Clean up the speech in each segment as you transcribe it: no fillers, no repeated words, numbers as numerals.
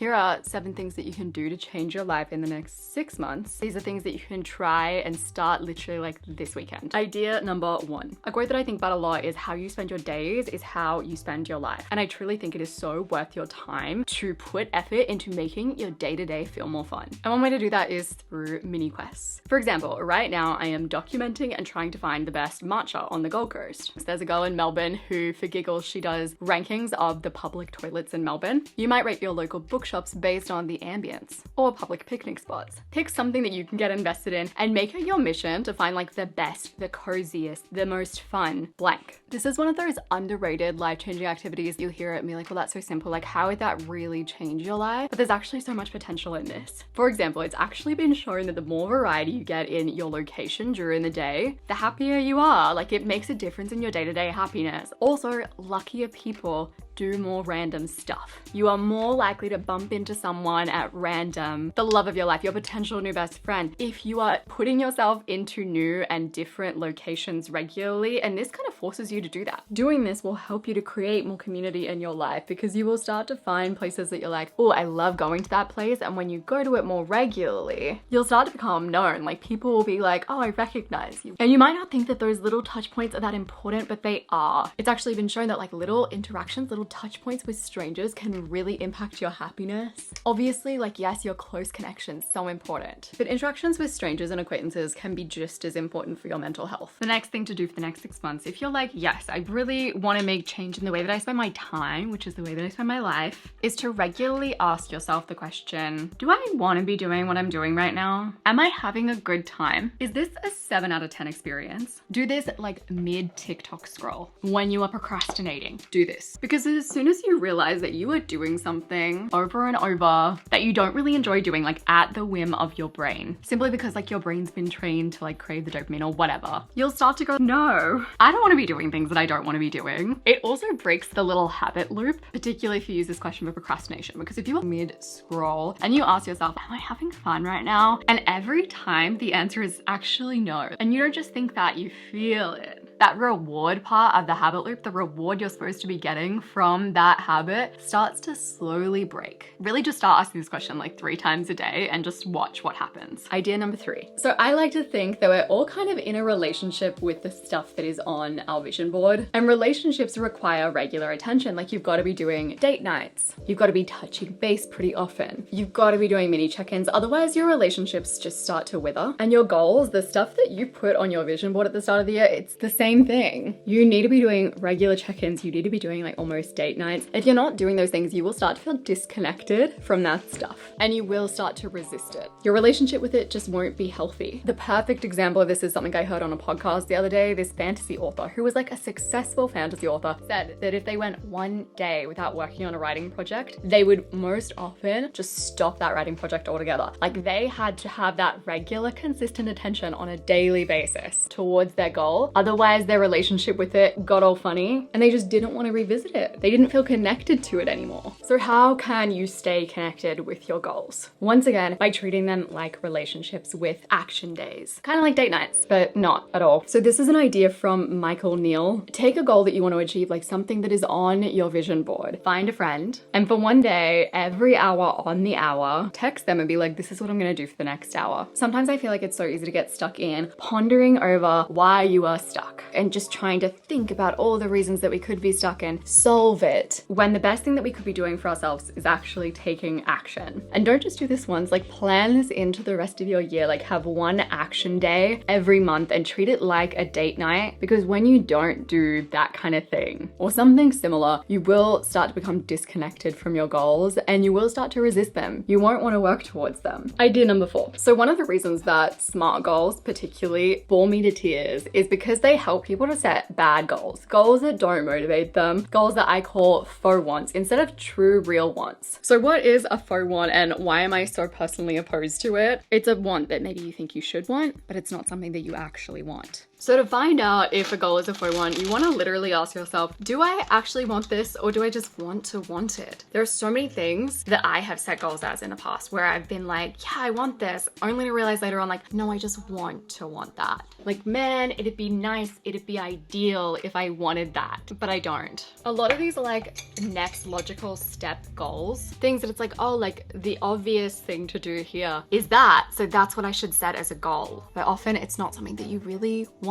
Here are 7 things that you can do to change your life in the next 6 months. These are things that you can try and start literally like this weekend. Idea number 1. A quote that I think about a lot is how you spend your days is how you spend your life. And I truly think it is so worth your time to put effort into making your day-to-day feel more fun. And one way to do that is through mini quests. For example, right now I am documenting and trying to find the best matcha on the Gold Coast. So there's a girl in Melbourne who, for giggles, she does rankings of the public toilets in Melbourne. You might rate your local bookshops based on the ambience or public picnic spots. Pick something that you can get invested in and make it your mission to find like the best, the coziest, the most fun blank. This is one of those underrated life-changing activities. You'll hear it and be like, well, that's so simple. Like, how would that really change your life? But there's actually so much potential in this. For example, it's actually been shown that the more variety you get in your location during the day, the happier you are. Like, it makes a difference in your day-to-day happiness. Also, luckier people do more random stuff. You are more likely to bump into someone at random, the love of your life, your potential new best friend, if you are putting yourself into new and different locations regularly, and this kind of forces you to do that. Doing this will help you to create more community in your life because you will start to find places that you're like, oh, I love going to that place, and when you go to it more regularly, you'll start to become known. Like, people will be like, oh, I recognize you. And you might not think that those little touch points are that important, but they are. It's actually been shown that like little interactions, little touch points with strangers can really impact your happiness. Obviously, like, yes, your close connections, so important, but interactions with strangers and acquaintances can be just as important for your mental health. The next thing to do for the next 6 months, if you're like, yes, I really want to make change in the way that I spend my time, which is the way that I spend my life, is to regularly ask yourself the question, do I want to be doing what I'm doing right now? Am I having a good time? Is this a 7 out of 10 experience? Do this like mid TikTok scroll when you are procrastinating. Do this, because as soon as you realize that you are doing something over and over that you don't really enjoy doing, like at the whim of your brain, simply because like your brain's been trained to like crave the dopamine or whatever, you'll start to go, no, I don't want to be doing things that I don't want to be doing. It also breaks the little habit loop, particularly if you use this question for procrastination, because if you are mid scroll and you ask yourself, am I having fun right now? And every time the answer is actually no, and you don't just think that, you feel it. That reward part of the habit loop, the reward you're supposed to be getting from that habit, starts to slowly break. Really just start asking this question like 3 times a day and just watch what happens. Idea number 3. So I like to think that we're all kind of in a relationship with the stuff that is on our vision board, and relationships require regular attention. Like, you've got to be doing date nights. You've got to be touching base pretty often. You've got to be doing mini check-ins. Otherwise your relationships just start to wither. And your goals, the stuff that you put on your vision board at the start of the year, it's the same thing. You need to be doing regular check-ins. You need to be doing like almost date nights. If you're not doing those things, you will start to feel disconnected from that stuff and you will start to resist it. Your relationship with it just won't be healthy. The perfect example of this is something I heard on a podcast the other day. This fantasy author who was like a successful fantasy author said that if they went 1 day without working on a writing project, they would most often just stop that writing project altogether. Like, they had to have that regular, consistent attention on a daily basis towards their goal. Otherwise, their relationship with it got all funny and they just didn't want to revisit it. They didn't feel connected to it anymore. So how can you stay connected with your goals? Once again, by treating them like relationships with action days. Kind of like date nights, but not at all. So this is an idea from Michael Neal. Take a goal that you want to achieve, like something that is on your vision board. Find a friend, and for 1 day, every hour on the hour, text them and be like, this is what I'm going to do for the next hour. Sometimes I feel like it's so easy to get stuck in pondering over why you are stuck and just trying to think about all the reasons that we could be stuck and solve it, when the best thing that we could be doing for ourselves is actually taking action. And don't just do this once, like plan this into the rest of your year. Like, have 1 action day every month and treat it like a date night, because when you don't do that kind of thing or something similar, you will start to become disconnected from your goals and you will start to resist them. You won't want to work towards them. Idea number 4. So one of the reasons that SMART goals particularly bore me to tears is because they help people to set bad goals. Goals that don't motivate them. Goals that I call faux wants instead of true real wants. So what is a faux want and why am I so personally opposed to it? It's a want that maybe you think you should want, but it's not something that you actually want. So to find out if a goal is a faux want, you want to literally ask yourself, do I actually want this or do I just want to want it? There are so many things that I have set goals as in the past where I've been like, yeah, I want this, only to realize later on like, no, I just want to want that. Like, man, it'd be nice, it'd be ideal if I wanted that, but I don't. A lot of these are like next logical step goals, things that it's like, oh, like the obvious thing to do here is that, so that's what I should set as a goal. But often it's not something that you really want.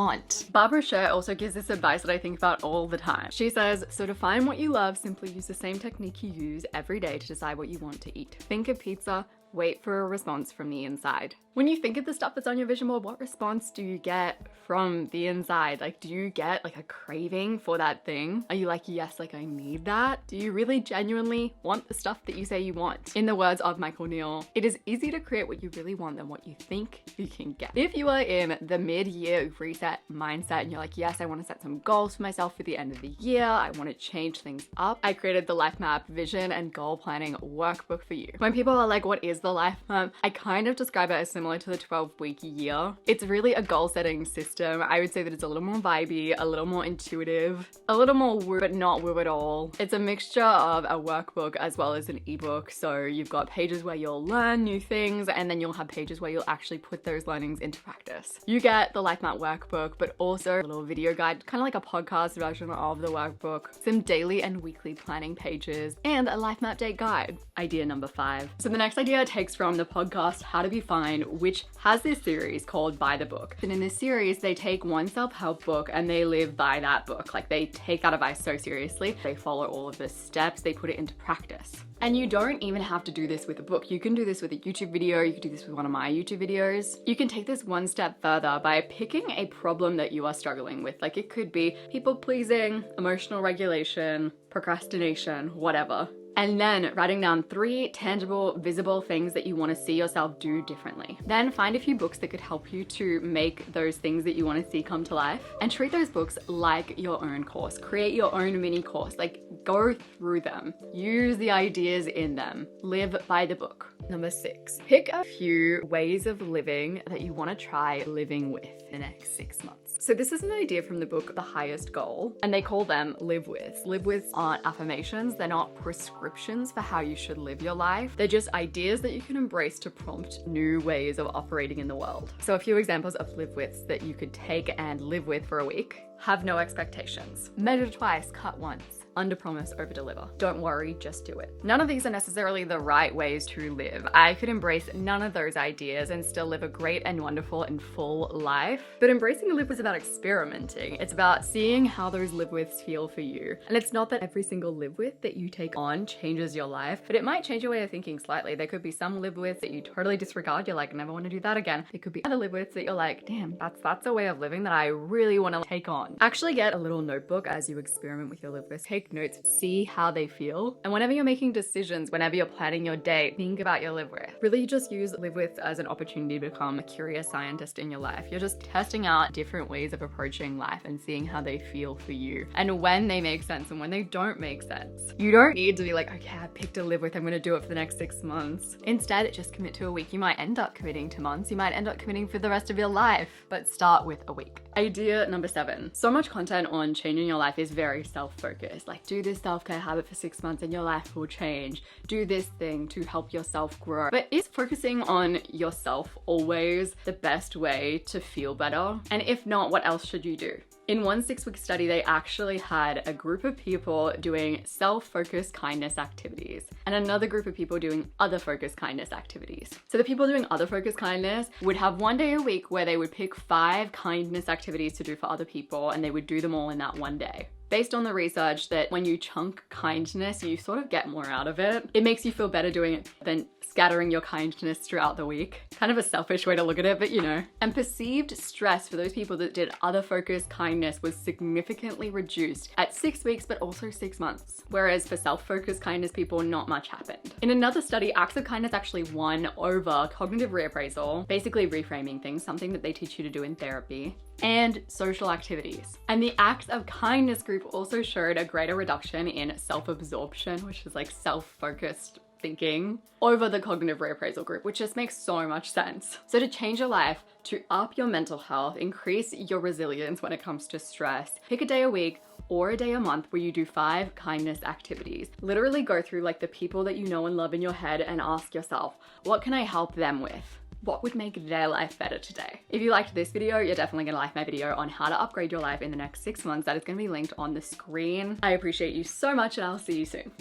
Barbara Sher also gives this advice that I think about all the time. She says, so to find what you love, simply use the same technique you use every day to decide what you want to eat. Think of pizza, wait for a response from the inside. When you think of the stuff that's on your vision board, what response do you get from the inside? Like, do you get like a craving for that thing? Are you like, yes, like I need that? Do you really genuinely want the stuff that you say you want? In the words of Michael Neal, it is easy to create what you really want than what you think you can get. If you are in the mid-year reset mindset and you're like, yes, I want to set some goals for myself for the end of the year, I want to change things up, I created the Life Map Vision and Goal Planning Workbook for you. When people are like, what is the Life Map? I kind of describe it as similar to the 12-week year. It's really a goal setting system. I would say that it's a little more vibey, a little more intuitive, a little more woo, but not woo at all. It's a mixture of a workbook as well as an ebook. So you've got pages where you'll learn new things and then you'll have pages where you'll actually put those learnings into practice. You get the Life Map workbook, but also a little video guide, kind of like a podcast version of the workbook, some daily and weekly planning pages, and a Life Map date guide. Idea number 5. So the next idea takes from the podcast How to Be Fine, which has this series called By the Book. And in this series, they take one self-help book and they live by that book. Like, they take that advice so seriously. They follow all of the steps, they put it into practice. And you don't even have to do this with a book. You can do this with a YouTube video. You can do this with one of my YouTube videos. You can take this one step further by picking a problem that you are struggling with. Like, it could be people pleasing, emotional regulation, procrastination, whatever. And then writing down 3 tangible, visible things that you want to see yourself do differently. Then find a few books that could help you to make those things that you want to see come to life, and treat those books like your own course. Create your own mini course, like go through them. Use the ideas in them. Live by the book. Number 6, pick a few ways of living that you want to try living with the next 6 months. So this is an idea from the book, The Highest Goal, and they call them live with. Live with aren't affirmations. They're not prescriptions for how you should live your life. They're just ideas that you can embrace to prompt new ways of operating in the world. So a few examples of live withs that you could take and live with for a week. Have no expectations. Measure twice, cut once. Under promise, over deliver. Don't worry, just do it. None of these are necessarily the right ways to live. I could embrace none of those ideas and still live a great and wonderful and full life. But embracing a live with is about experimenting. It's about seeing how those live withs feel for you. And it's not that every single live with that you take on changes your life, but it might change your way of thinking slightly. There could be some live withs that you totally disregard. You're like, never want to do that again. There could be other live withs that you're like, damn, that's a way of living that I really want to take on. Actually get a little notebook as you experiment with your live withs. Take notes, see how they feel. And whenever you're making decisions, whenever you're planning your day, think about your live with. Really just use live with as an opportunity to become a curious scientist in your life. You're just testing out different ways of approaching life and seeing how they feel for you and when they make sense and when they don't make sense. You don't need to be like, okay, I picked a live with, I'm gonna do it for the next 6 months. Instead, just commit to a week. You might end up committing to months. You might end up committing for the rest of your life, but start with a week. Idea number 7. So much content on changing your life is very self-focused. Like, do this self-care habit for 6 months and your life will change. Do this thing to help yourself grow. But is focusing on yourself always the best way to feel better? And if not, what else should you do? In one 6-week study, they actually had a group of people doing self-focused kindness activities and another group of people doing other focused kindness activities. So the people doing other focused kindness would have one day a week where they would pick 5 kindness activities to do for other people, and they would do them all in that one day. Based on the research that when you chunk kindness, you sort of get more out of it. It makes you feel better doing it than scattering your kindness throughout the week. Kind of a selfish way to look at it, but you know. And perceived stress for those people that did other focused kindness was significantly reduced at 6 weeks, but also 6 months. Whereas for self-focused kindness people, not much happened. In another study, acts of kindness actually won over cognitive reappraisal, basically reframing things, something that they teach you to do in therapy, and social activities. And the acts of kindness group also showed a greater reduction in self-absorption, which is like self-focused thinking over the cognitive reappraisal group, which just makes so much sense. So to change your life, to up your mental health, increase your resilience when it comes to stress, pick a day a week or a day a month where you do 5 kindness activities. Literally go through like the people that you know and love in your head and ask yourself, what can I help them with? What would make their life better today? If you liked this video, you're definitely gonna like my video on how to upgrade your life in the next 6 months. That is gonna be linked on the screen. I appreciate you so much and I'll see you soon.